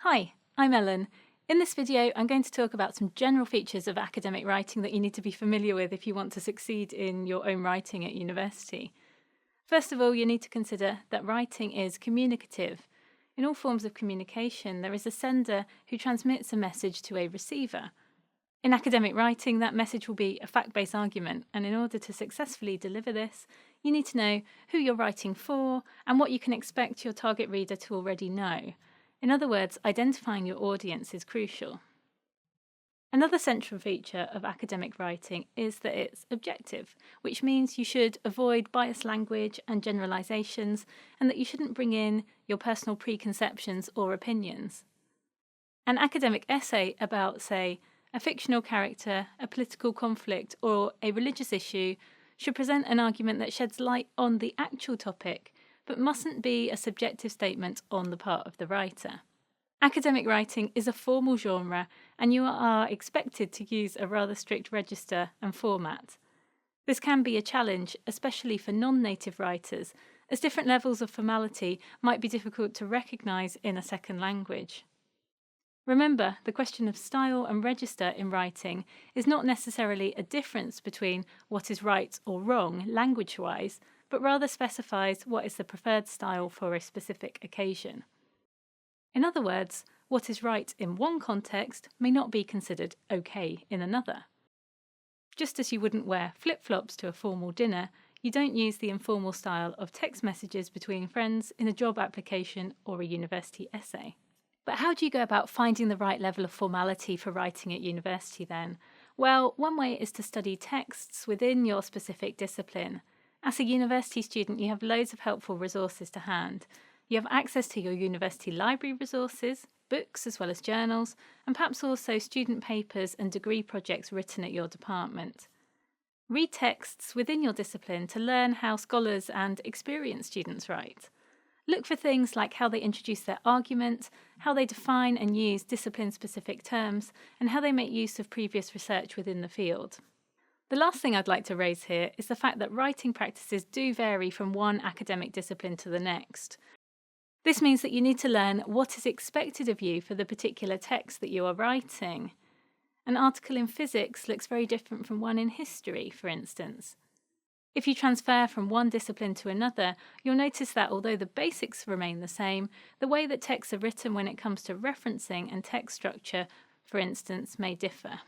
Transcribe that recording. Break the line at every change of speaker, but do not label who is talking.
Hi, I'm Ellen. In this video, I'm going to talk about some general features of academic writing that you need to be familiar with if you want to succeed in your own writing at university. First of all, you need to consider that writing is communicative. In all forms of communication, there is a sender who transmits a message to a receiver. In academic writing, that message will be a fact-based argument, and in order to successfully deliver this, you need to know who you're writing for and what you can expect your target reader to already know. In other words, identifying your audience is crucial. Another central feature of academic writing is that it's objective, which means you should avoid biased language and generalizations, and that you shouldn't bring in your personal preconceptions or opinions. An academic essay about, say, a fictional character, a political conflict, or a religious issue should present an argument that sheds light on the actual topic, but mustn't be a subjective statement on the part of the writer. Academic writing is a formal genre, and you are expected to use a rather strict register and format. This can be a challenge, especially for non-native writers, as different levels of formality might be difficult to recognise in a second language. Remember, the question of style and register in writing is not necessarily a difference between what is right or wrong language-wise, but rather specifies what is the preferred style for a specific occasion. In other words, what is right in one context may not be considered okay in another. Just as you wouldn't wear flip-flops to a formal dinner, you don't use the informal style of text messages between friends in a job application or a university essay. But how do you go about finding the right level of formality for writing at university then? Well, one way is to study texts within your specific discipline. As a university student, you have loads of helpful resources to hand. You have access to your university library resources, books as well as journals, and perhaps also student papers and degree projects written at your department. Read texts within your discipline to learn how scholars and experienced students write. Look for things like how they introduce their argument, how they define and use discipline-specific terms, and how they make use of previous research within the field. The last thing I'd like to raise here is the fact that writing practices do vary from one academic discipline to the next. This means that you need to learn what is expected of you for the particular text that you are writing. An article in physics looks very different from one in history, for instance. If you transfer from one discipline to another, you'll notice that although the basics remain the same, the way that texts are written when it comes to referencing and text structure, for instance, may differ.